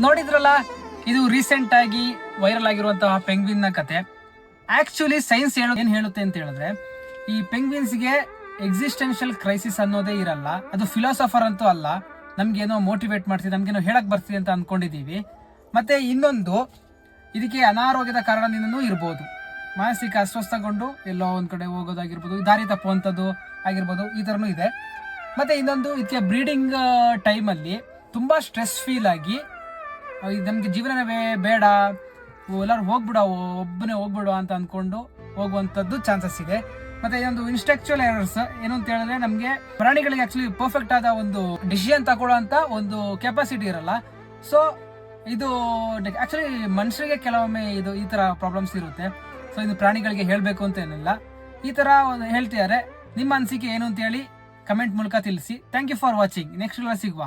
ನೋಡಿದ್ರಲ್ಲ, ಇದು ರೀಸೆಂಟ್ ಆಗಿ ವೈರಲ್ ಆಗಿರುವಂತಹ ಪೆಂಗ್ವಿನ್ ನ ಕತೆ. ಆಕ್ಚುಲಿ ಸೈನ್ಸ್ ಏನ್ ಹೇಳುತ್ತೆ ಅಂತ ಹೇಳಿದ್ರೆ, ಈ ಪೆಂಗ್ವಿನ್ಸ್ಗೆ ಎಕ್ಸಿಸ್ಟೆನ್ಷಿಯಲ್ ಕ್ರೈಸಿಸ್ ಅನ್ನೋದೇ ಇರಲ್ಲ. ಅದು ಫಿಲಾಸಫರ್ ಅಂತೂ ಅಲ್ಲ, ನಮ್ಗೇನೋ ಮೋಟಿವೇಟ್ ಮಾಡ್ತೀವಿ, ನಮ್ಗೇನೋ ಹೇಳಕ್ ಬರ್ತೀವಿ ಅಂತ ಅನ್ಕೊಂಡಿದೀವಿ. ಮತ್ತೆ ಇನ್ನೊಂದು, ಇದಕ್ಕೆ ಅನಾರೋಗ್ಯದ ಕಾರಣದಿಂದನೂ ಇರ್ಬೋದು. ಮಾನಸಿಕ ಅಸ್ವಸ್ಥಗೊಂಡು ಎಲ್ಲೋ ಒಂದ್ ಕಡೆ ಹೋಗೋದಾಗಿರ್ಬೋದು, ದಾರಿ ತಪ್ಪುವಂಥದ್ದು ಆಗಿರ್ಬೋದು, ಈ ಥರನೂ ಇದೆ. ಮತ್ತೆ ಇನ್ನೊಂದು, ಇದಕ್ಕೆ ಬ್ರೀಡಿಂಗ್ ಟೈಮಲ್ಲಿ ತುಂಬಾ ಸ್ಟ್ರೆಸ್ ಫೀಲ್ ಆಗಿ ನಮ್ಗೆ ಜೀವನವೇ ಬೇಡ, ಎಲ್ಲರೂ ಹೋಗ್ಬಿಡ, ಒಬ್ಬನೇ ಹೋಗ್ಬಿಡುವ ಅಂತ ಅಂದ್ಕೊಂಡು ಹೋಗುವಂಥದ್ದು ಚಾನ್ಸಸ್ ಇದೆ. ಮತ್ತೆ ಇದೊಂದು ಇನ್ಸ್ಟೆಕ್ಚುಯಲ್ ಎರರ್ಸ್ ಏನು ಅಂತ ಹೇಳಿದ್ರೆ, ನಮಗೆ ಪ್ರಾಣಿಗಳಿಗೆ ಆಕ್ಚುಲಿ ಪರ್ಫೆಕ್ಟ್ ಆದ ಒಂದು ಡಿಸಿಷನ್ ತಗೊಳ್ಳೋ ಅಂತ ಒಂದು ಕೆಪಾಸಿಟಿ ಇರಲ್ಲ. ಸೊ ಇದು ಆಕ್ಚುಲಿ ಮನುಷ್ಯರಿಗೆ ಕೆಲವೊಮ್ಮೆ ಇದು ಈ ತರ ಪ್ರಾಬ್ಲಮ್ಸ್ ಇರುತ್ತೆ. ಸೊ ಇದು ಪ್ರಾಣಿಗಳಿಗೆ ಹೇಳಬೇಕು ಅಂತ ಏನಿಲ್ಲ, ಈ ತರ ಹೇಳ್ತಿದ್ದಾರೆ. ನಿಮ್ಮ ಅನಿಸಿಕೆ ಏನು ಅಂತ ಹೇಳಿ ಕಮೆಂಟ್ ಮೂಲಕ ತಿಳಿಸಿ. Thank you for watching. Next ಸಿಗುವ.